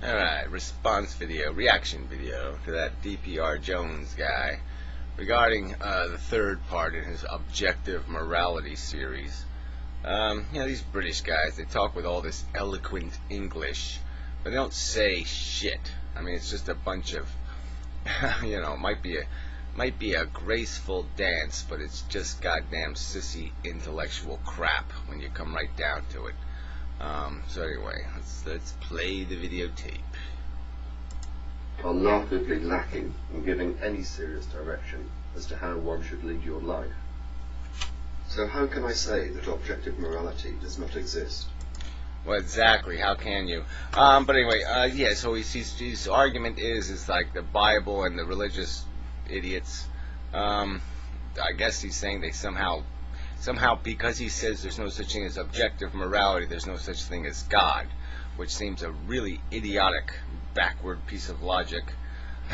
Alright, response video, reaction video to that dprjones guy regarding the third part in his objective morality series. These British guys, they talk with all this eloquent English, but they don't say shit. I mean, it's just a bunch of, might be a graceful dance, but it's just goddamn sissy intellectual crap when you come right down to it. So anyway, let's play the videotape. Are laughably lacking in giving any serious direction as to how one should lead your life. So how can I say that objective morality does not exist? Well, exactly. How can you? But anyway, so his argument is like the Bible and the religious idiots. I guess he's saying they somehow, because he says there's no such thing as objective morality, there's no such thing as God, which seems a really idiotic, backward piece of logic.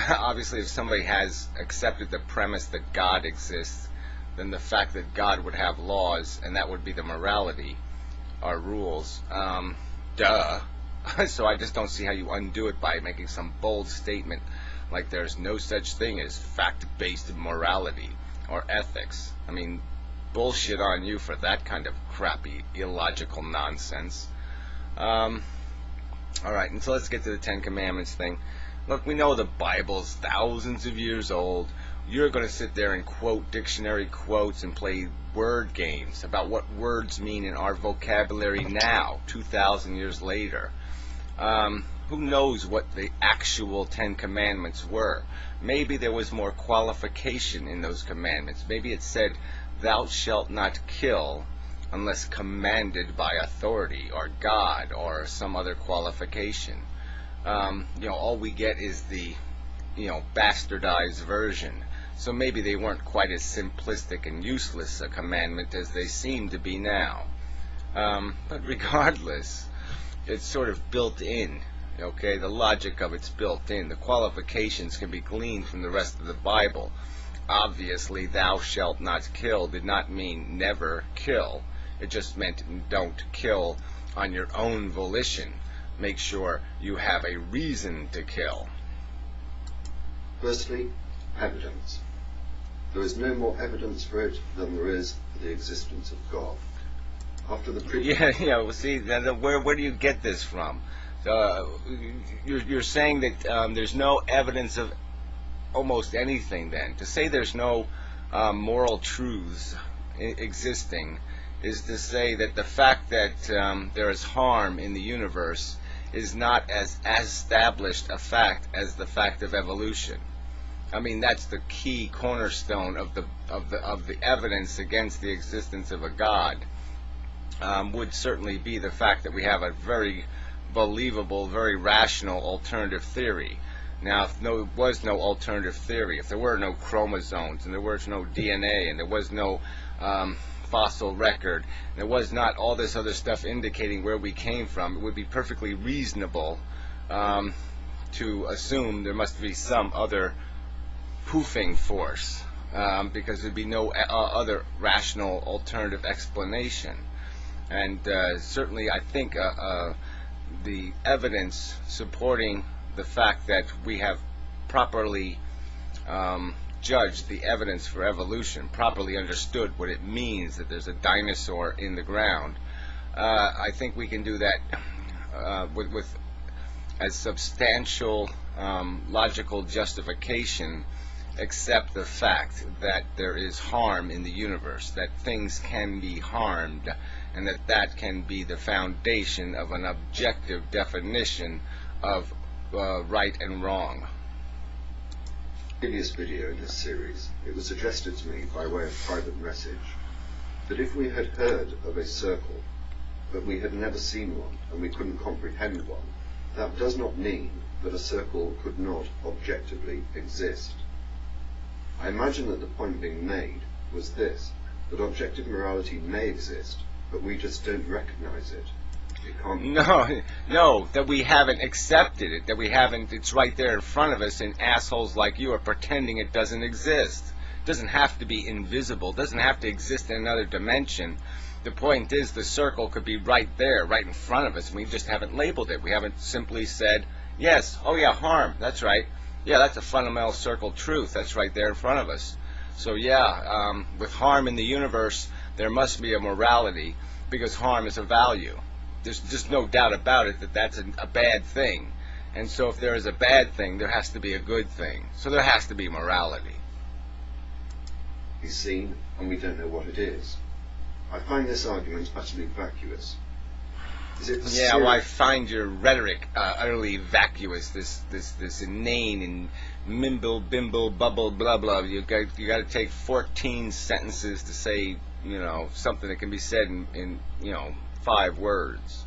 Obviously, if somebody has accepted the premise that God exists, then the fact that God would have laws, and that would be the morality, or rules, duh. So I just don't see how you undo it by making some bold statement like there's no such thing as fact-based morality or ethics. I mean, bullshit on you for that kind of crappy, illogical nonsense. Alright, and so let's get to the Ten Commandments thing. Look, we know the Bible's thousands of years old. You're going to sit there and quote dictionary quotes and play word games about what words mean in our vocabulary now, 2,000 years later. Who knows what the actual Ten Commandments were? Maybe there was more qualification in those commandments. Maybe it said, "Thou shalt not kill unless commanded by authority or God or some other qualification." All we get is the, bastardized version. So maybe they weren't quite as simplistic and useless a commandment as they seem to be now. But regardless, it's sort of built in. Okay, the logic of it's built in. The qualifications can be gleaned from the rest of the Bible. Obviously, "thou shalt not kill" did not mean never kill. It just meant don't kill on your own volition. Make sure you have a reason to kill. Firstly, evidence. There is no more evidence for it than there is for the existence of God. After the see, where do you get this from? You're saying that there's no evidence of almost anything then. To say there's no moral truths existing is to say that the fact that there is harm in the universe is not as established a fact as the fact of evolution. I mean, that's the key cornerstone of the evidence against the existence of a God. Would certainly be the fact that we have a very believable, very rational alternative theory. Now, if there was no alternative theory, if there were no chromosomes, and there was no DNA, and there was no fossil record, and there was not all this other stuff indicating where we came from, it would be perfectly reasonable to assume there must be some other poofing force, because there'd be no other rational alternative explanation. And certainly I think the evidence supporting the fact that we have properly judged the evidence for evolution, properly understood what it means that there's a dinosaur in the ground, I think we can do that with as substantial logical justification, except the fact that there is harm in the universe, that things can be harmed, and that can be the foundation of an objective definition of right and wrong. Previous video in this series, it was suggested to me by way of private message that if we had heard of a circle, but we had never seen one and we couldn't comprehend one, that does not mean that a circle could not objectively exist. I imagine that the point being made was this, that objective morality may exist, but we just don't recognize it. No, that we haven't accepted it, that we haven't, it's right there in front of us, and assholes like you are pretending it doesn't exist. It doesn't have to be invisible, it doesn't have to exist in another dimension. The point is the circle could be right there, right in front of us, and we just haven't labeled it. We haven't simply said Yes. Oh, yeah, harm. That's right. Yeah, that's a fundamental circle truth. That's right there in front of us. So, yeah, with harm in the universe, there must be a morality because harm is a value. There's just no doubt about it that that's a bad thing. And so if there is a bad thing, there has to be a good thing. So there has to be morality. He's seen, and we don't know what it is. I find this argument utterly vacuous. Is it Yeah, well, I find your rhetoric utterly vacuous. This inane and mimble, bimble, bubble, blah blah. You got to take 14 sentences to say, something that can be said in 5 words.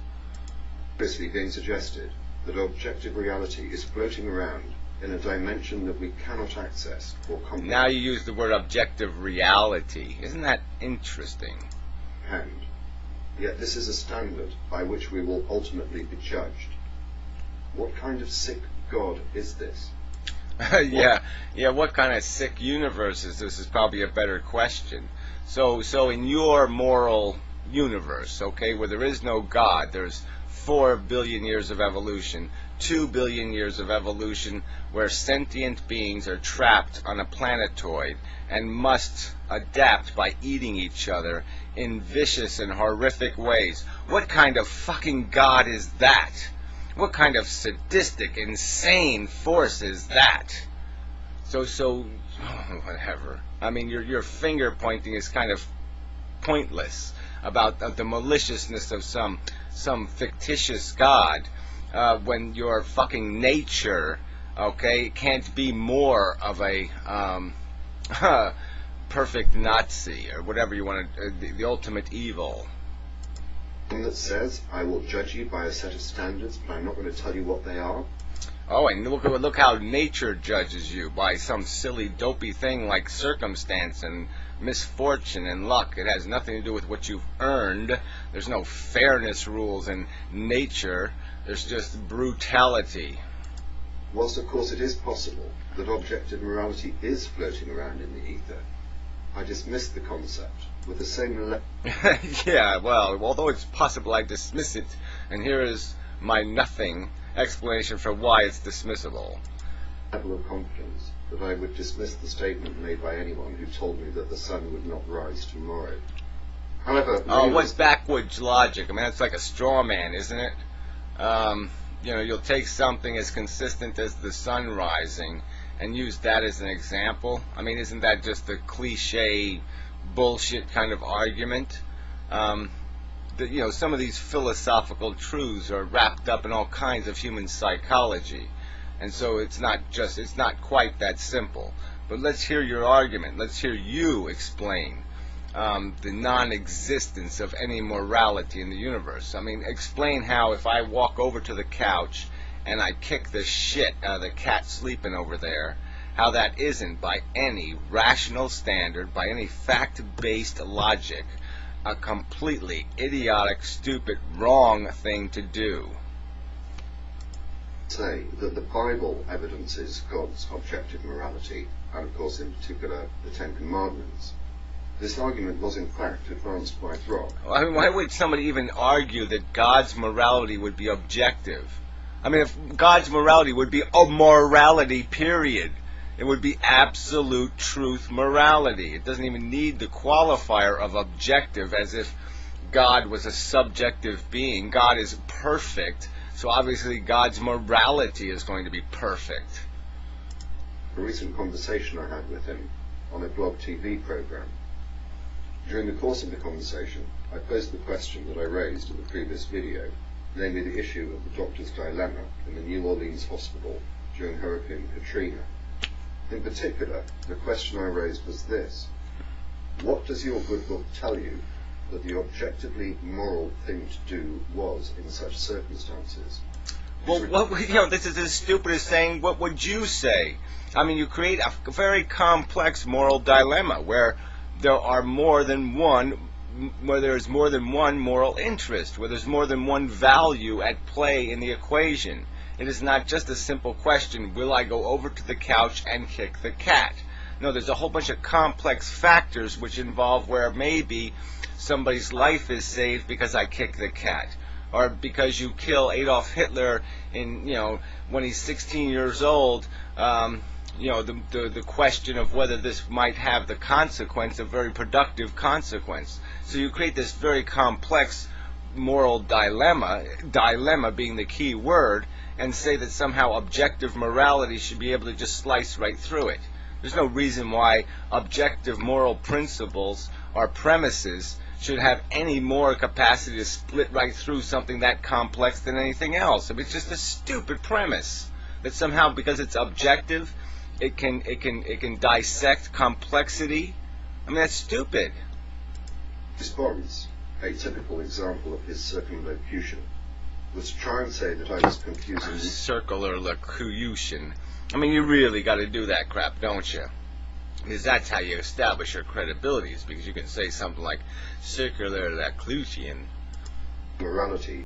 Seriously being suggested that objective reality is floating around in a dimension that we cannot access or comprehend. Now you use the word objective reality. Isn't that interesting? Yet this is a standard by which we will ultimately be judged. What kind of sick God is this? Yeah, what kind of sick universe is this is probably a better question. So in your moral universe, okay, where there is no God, there's 4 billion years of evolution, 2 billion years of evolution, where sentient beings are trapped on a planetoid and must adapt by eating each other in vicious and horrific ways. What kind of fucking God is that? What kind of sadistic, insane force is that? So whatever. I mean, your finger pointing is kind of pointless about the maliciousness of some fictitious God when your fucking nature, okay, can't be more of a perfect Nazi or whatever you want to, the ultimate evil. One that says, I will judge you by a set of standards, but I'm not going to tell you what they are. Oh, and look how nature judges you, by some silly dopey thing like circumstance and misfortune and luck. It has nothing to do with what you've earned. There's no fairness rules in nature. There's just brutality. Whilst of course it is possible that objective morality is floating around in the ether, I dismiss the concept with the same Yeah, well, although it's possible, I dismiss it, and here is my nothing explanation for why it's dismissible. Level of confidence that I would dismiss the statement made by anyone who told me that the sun would not rise tomorrow. However, what's backwoods logic? I mean, that's like a straw man, isn't it? You'll take something as consistent as the sun rising and use that as an example. I mean, isn't that just a cliche bullshit kind of argument? Some of these philosophical truths are wrapped up in all kinds of human psychology, and so it's not quite that simple. But let's hear your argument. Let's hear you explain the non-existence of any morality in the universe. I mean, explain how if I walk over to the couch and I kick the shit out of the cat sleeping over there, how that isn't, by any rational standard, by any fact-based logic, a completely idiotic, stupid, wrong thing to do. Say that the Bible evidences God's objective morality, and of course in particular the Ten Commandments. This argument was in fact advanced by Brock. I mean, why would somebody even argue that God's morality would be objective? I mean, if God's morality would be a morality, period. It would be absolute truth morality. It doesn't even need the qualifier of objective, as if God was a subjective being. God is perfect, so obviously God's morality is going to be perfect. A recent conversation I had with him on a blog TV program. During the course of the conversation, I posed the question that I raised in the previous video, namely the issue of the doctor's dilemma in the New Orleans hospital during Hurricane Katrina. In particular, the question I raised was this: what does your good book tell you that the objectively moral thing to do was in such circumstances? Well, this is as stupid as saying, what would you say? I mean, you create a very complex moral dilemma where there are more than one, where there's more than one moral interest, where there's more than one value at play in the equation. It is not just a simple question, will I go over to the couch and kick the cat? No, there's a whole bunch of complex factors which involve where maybe somebody's life is saved because I kick the cat. or because you kill Adolf Hitler in, when he's 16 years old, the question of whether this might have the consequence, a very productive consequence. So you create this very complex moral dilemma being the key word, and say that somehow objective morality should be able to just slice right through it. There's no reason why objective moral principles or premises should have any more capacity to split right through something that complex than anything else. I mean, it's just a stupid premise that somehow, because it's objective, it can dissect complexity. I mean, that's stupid. Response, a typical example of his circumlocution, was to try and say that I was confusing circular locution. I mean, you really got to do that crap, don't you? Because that's how you establish your credibility, is because you can say something like circular locution. morality